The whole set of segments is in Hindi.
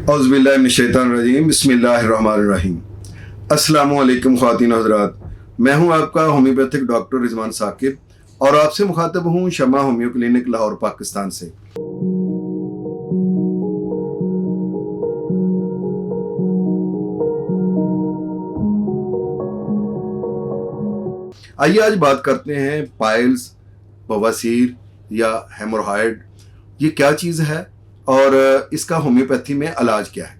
औज़ुबिल्लाहिमिनश्शैतानिर्रजीम बिस्मिल्लाहिर्रहमानिर्रहीम। अस्सलामुअलैकुम ख़वातीन हज़रात, मैं हूं आपका होम्योपैथिक डॉक्टर रिजवान साकिब और आपसे मुखातब हूं शमा होम्यो क्लिनिक लाहौर पाकिस्तान से। आइए आज बात करते हैं पाइल्स, बवासीर या हेमोरॉयड, ये क्या चीज़ है और इसका होम्योपैथी में इलाज क्या है।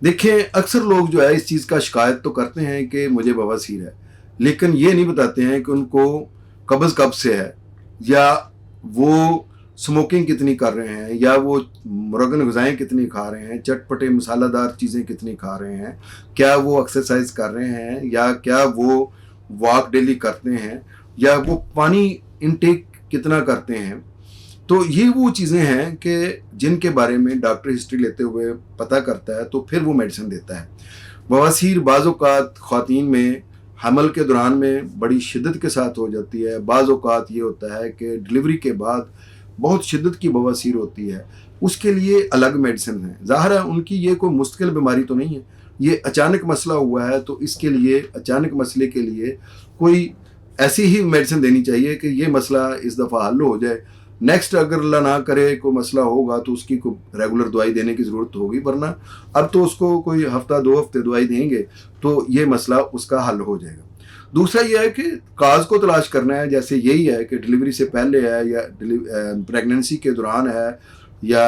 देखिए, अक्सर लोग जो है इस चीज़ का शिकायत तो करते हैं कि मुझे बवासीर है, लेकिन ये नहीं बताते हैं कि उनको कब्ज़ कब से है, या वो स्मोकिंग कितनी कर रहे हैं, या वो मुरगन ग़िज़ाएँ कितनी खा रहे हैं, चटपटे मसालादार चीज़ें कितनी खा रहे हैं, क्या वो एक्सरसाइज कर रहे हैं, या क्या वो वॉक डेली करते हैं, या वो पानी इनटेक कितना करते हैं। तो ये वो चीज़ें हैं कि जिनके बारे में डॉक्टर हिस्ट्री लेते हुए पता करता है, तो फिर वो मेडिसिन देता है। बवासीर बाज़ औक़ात ख़वातीन में हमल के दौरान में बड़ी शिद्दत के साथ हो जाती है। बाज़ औक़ात ये होता है कि डिलीवरी के बाद बहुत शिद्दत की बवासीर होती है, उसके लिए अलग मेडिसिन है। ज़ाहिर है उनकी ये कोई मुश्किल बीमारी तो नहीं है, ये अचानक मसला हुआ है, तो इसके लिए अचानक मसले के लिए कोई ऐसी ही मेडिसिन देनी चाहिए कि ये मसला इस दफ़ा हल हो जाए। नेक्स्ट अगर अल्लाह ना करे कोई मसला होगा तो उसकी कोई रेगुलर दवाई देने की ज़रूरत होगी, वरना अब तो उसको कोई हफ्ता 2 हफ्ते दवाई देंगे तो ये मसला उसका हल हो जाएगा। दूसरा ये है कि काज को तलाश करना है, जैसे यही है कि डिलीवरी से पहले है, या प्रेगनेंसी के दौरान है, या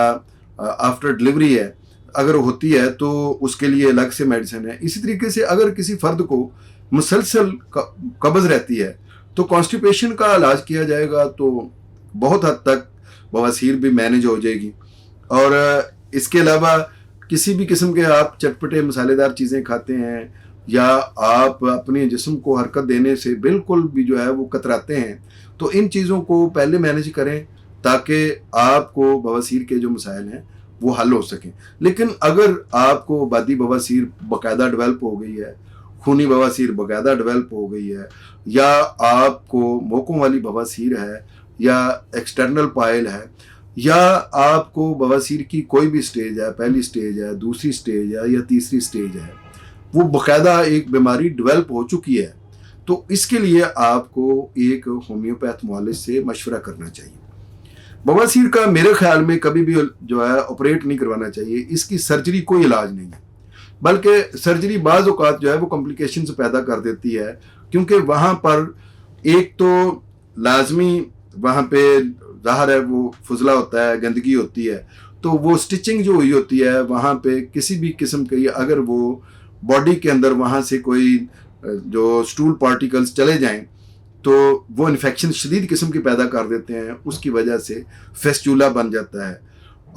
आफ्टर डिलीवरी है। अगर होती है तो उसके लिए अलग से मेडिसिन है। इसी तरीके से अगर किसी फ़र्द को मुसलसल कब्ज़ रहती है तो कॉन्स्टिपेशन का इलाज किया जाएगा, तो बहुत हद तक बवासीर भी मैनेज हो जाएगी। और इसके अलावा किसी भी किस्म के आप चटपटे मसालेदार चीज़ें खाते हैं, या आप अपने जिस्म को हरकत देने से बिल्कुल भी जो है वो कतराते हैं, तो इन चीज़ों को पहले मैनेज करें ताकि आपको बवासीर के जो मसाइल हैं वो हल हो सकें। लेकिन अगर आपको बादी बवासीर बाकायदा डेवलप हो गई है, खूनी बवासीर बाकायदा डेवलप हो गई है, या आपको मोकों वाली बवासीर है, या एक्सटर्नल पाइल है, या आपको बवासीर की कोई भी स्टेज है, पहली स्टेज है, दूसरी स्टेज है, या तीसरी स्टेज है, वो बाकायदा एक बीमारी डेवलप हो चुकी है, तो इसके लिए आपको एक होम्योपैथ मुआलिज से मशवरा करना चाहिए। बवासीर का मेरे ख्याल में कभी भी जो है ऑपरेट नहीं करवाना चाहिए। इसकी सर्जरी कोई इलाज नहीं है, बल्कि सर्जरी बाज़ औक़ात जो है वो कॉम्प्लिकेशंस पैदा कर देती है, क्योंकि वहाँ पर एक तो लाजमी वहाँ पे ज़ाहिर है वो फुजला होता है, गंदगी होती है, तो वो स्टिचिंग जो हुई होती है वहाँ पे किसी भी किस्म की अगर वो बॉडी के अंदर वहाँ से कोई जो स्टूल पार्टिकल्स चले जाएं तो वो इन्फेक्शन शदीद किस्म की पैदा कर देते हैं, उसकी वजह से फेस्टुला बन जाता है।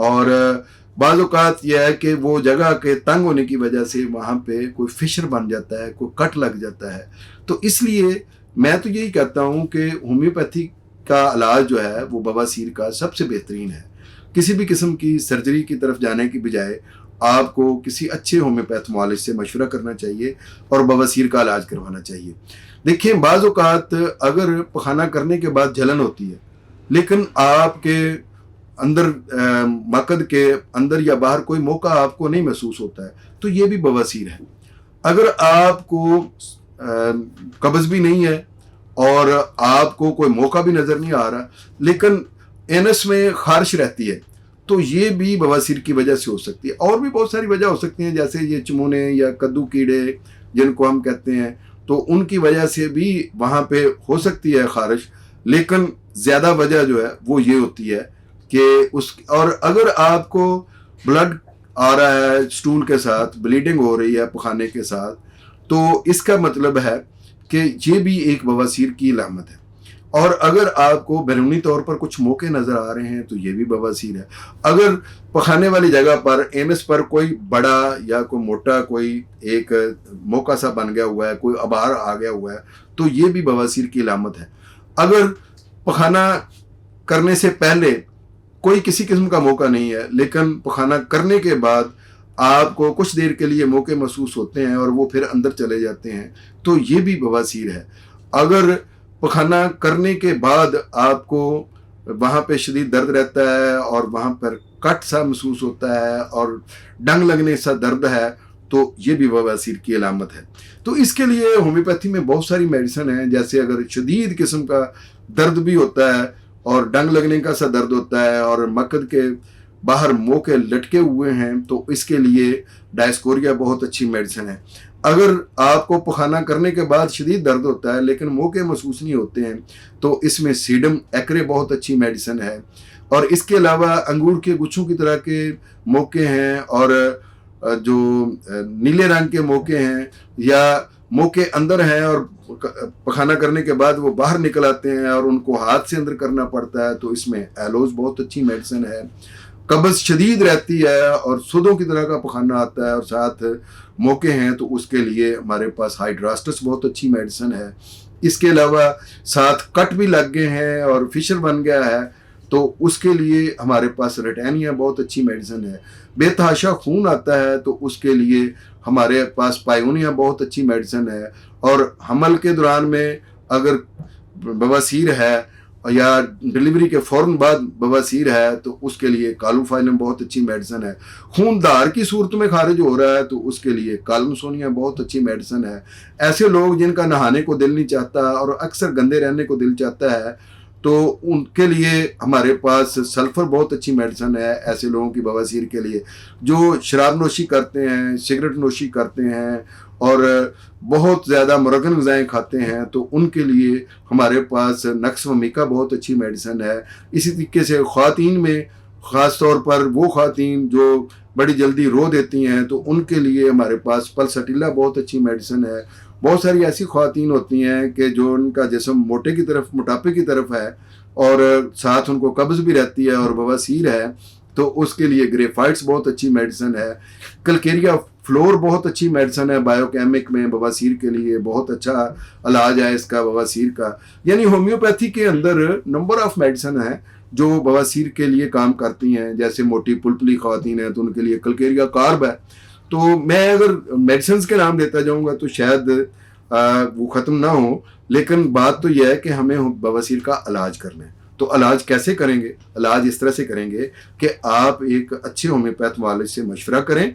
और बाज़ औक़ात यह है कि वो जगह के तंग होने की वजह से वहाँ पे कोई फिशर बन जाता है, कोई कट लग जाता है। तो इसलिए मैं तो यही कहता हूँ कि होम्योपैथी का इलाज जो है वो बवासीर का सबसे बेहतरीन है। किसी भी किस्म की सर्जरी की तरफ जाने की बजाय आपको किसी अच्छे होम्योपैथ मुआलिज से मशवरा करना चाहिए और बवासीर का इलाज करवाना चाहिए। देखिए, बाज़ औक़ात अगर पखाना करने के बाद जलन होती है, लेकिन आपके अंदर मकद के अंदर या बाहर कोई मौका आपको नहीं महसूस होता है, तो ये भी बवासीर है। अगर आपको कब्ज़ भी नहीं है और आपको कोई मौका भी नज़र नहीं आ रहा, लेकिन एनस में खारिश रहती है, तो ये भी बवासीर की वजह से हो सकती है। और भी बहुत सारी वजह हो सकती हैं, जैसे ये चमूने या कद्दू कीड़े जिनको हम कहते हैं, तो उनकी वजह से भी वहाँ पे हो सकती है खारिश। लेकिन ज़्यादा वजह जो है वो ये होती है कि और अगर आपको ब्लड आ रहा है स्टूल के साथ, ब्लीडिंग हो रही है पखाने के साथ, तो इसका मतलब है कि ये भी एक बवासीर की अलामत है। और अगर आपको बैरूनी तौर पर कुछ मौके नज़र आ रहे हैं तो ये भी बवासीर है। अगर पखाने वाली जगह पर एनस पर कोई बड़ा या कोई मोटा कोई एक मौका सा बन गया हुआ है, कोई आबार आ गया हुआ है, तो ये भी बवासीर की अलामत है। अगर पखाना करने से पहले कोई किसी किस्म का मौका नहीं है, लेकिन पखाना करने के बाद आपको कुछ देर के लिए मौके महसूस होते हैं और वो फिर अंदर चले जाते हैं, तो ये भी बवासीर है। अगर पखाना करने के बाद आपको वहाँ पे शदीद दर्द रहता है और वहाँ पर कट सा महसूस होता है और डंग लगने सा दर्द है, तो ये भी बवासीर की अलामत है। तो इसके लिए होम्योपैथी में बहुत सारी मेडिसिन है। जैसे अगर शदीद किस्म का दर्द भी होता है और डंग लगने का सा दर्द होता है और मकद के बाहर मुंह के लटके हुए हैं, तो इसके लिए डायस्कोरिया बहुत अच्छी मेडिसिन है। अगर आपको पखाना करने के बाद शदीद दर्द होता है लेकिन मुंह के महसूस नहीं होते हैं, तो इसमें सीडम एक्रे बहुत अच्छी मेडिसिन है। और इसके अलावा अंगूर के गुच्छों की तरह के मौके हैं और जो नीले रंग के मौके हैं या मौके अंदर हैं और पखाना करने के बाद वो बाहर निकल आते हैं और उनको हाथ से अंदर करना पड़ता है, तो इसमें एलोज बहुत अच्छी मेडिसिन है। कब्ज शदीद रहती है और सुदों की तरह का पखाना आता है और साथ मौके हैं, तो उसके लिए हमारे पास हाइड्रास्टस बहुत अच्छी मेडिसिन है। इसके अलावा साथ कट भी लग गए हैं और फिशर बन गया है, तो उसके लिए हमारे पास रेटेनिया बहुत अच्छी मेडिसिन है। बेतहाशा खून आता है, तो उसके लिए हमारे पास पायोनिया बहुत अच्छी मेडिसिन है। और हमल के दौरान में अगर बवासीर है या डिलीवरी के फ़ौरन बाद बवासीर है, तो उसके लिए कालूफाइलम बहुत अच्छी मेडिसिन है। खून धार की सूरत में खारिज हो रहा है, तो उसके लिए कालमसोनिया बहुत अच्छी मेडिसिन है। ऐसे लोग जिनका नहाने को दिल नहीं चाहता और अक्सर गंदे रहने को दिल चाहता है, तो उनके लिए हमारे पास सल्फ़र बहुत अच्छी मेडिसिन है। ऐसे लोगों की बवासीर के लिए जो शराब नोशी करते हैं, सिगरेट नोशी करते हैं और बहुत ज़्यादा मुरगन ग़िज़ाएँ खाते हैं, तो उनके लिए हमारे पास नक्स वमीका बहुत अच्छी मेडिसिन है। इसी तरीके से ख़वातीन में ख़ास तौर पर वो ख़वातीन जो बड़ी जल्दी रो देती हैं, तो उनके लिए हमारे पास पल्सटिला बहुत अच्छी मेडिसिन है। बहुत सारी ऐसी ख़वातीन होती हैं कि जो उनका जिस्म मोटापे की तरफ है और साथ उनको कब्ज़ भी रहती है और बवासीर है, तो उसके लिए ग्रेफाइट्स बहुत अच्छी मेडिसिन है। कलकेरिया फ्लोर बहुत अच्छी मेडिसिन है, बायोकेमिक में बवासीर के लिए बहुत अच्छा इलाज है इसका बवासीर का। यानी होम्योपैथी के अंदर नंबर ऑफ़ मेडिसिन है जो बवासीर के लिए काम करती हैं। जैसे मोटी पुलपली ख़वातीन हैं, तो उनके लिए कलकेरिया कार्ब है। तो मैं अगर मेडिसिन के नाम देता जाऊंगा तो शायद वो ख़त्म ना हो, लेकिन बात तो यह है कि हमें बवासीर का इलाज करना है। तो इलाज कैसे करेंगे? इलाज इस तरह से करेंगे कि आप एक अच्छे होम्योपैथ वाले से मशवरा करें,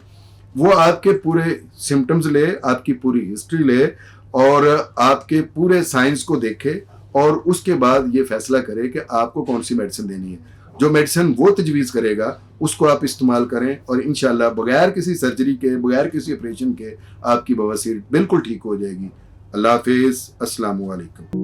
वो आपके पूरे सिम्टम्स ले, आपकी पूरी हिस्ट्री ले और आपके पूरे साइंस को देखे और उसके बाद ये फैसला करे कि आपको कौन सी मेडिसिन देनी है। जो मेडिसिन वो तजवीज़ करेगा उसको आप इस्तेमाल करें और इंशाल्लाह बगैर किसी सर्जरी के, बगैर किसी ऑपरेशन के आपकी बवासीर बिल्कुल ठीक हो जाएगी। अल्लाह हाफिज़। अस्सलामु अलैकुम।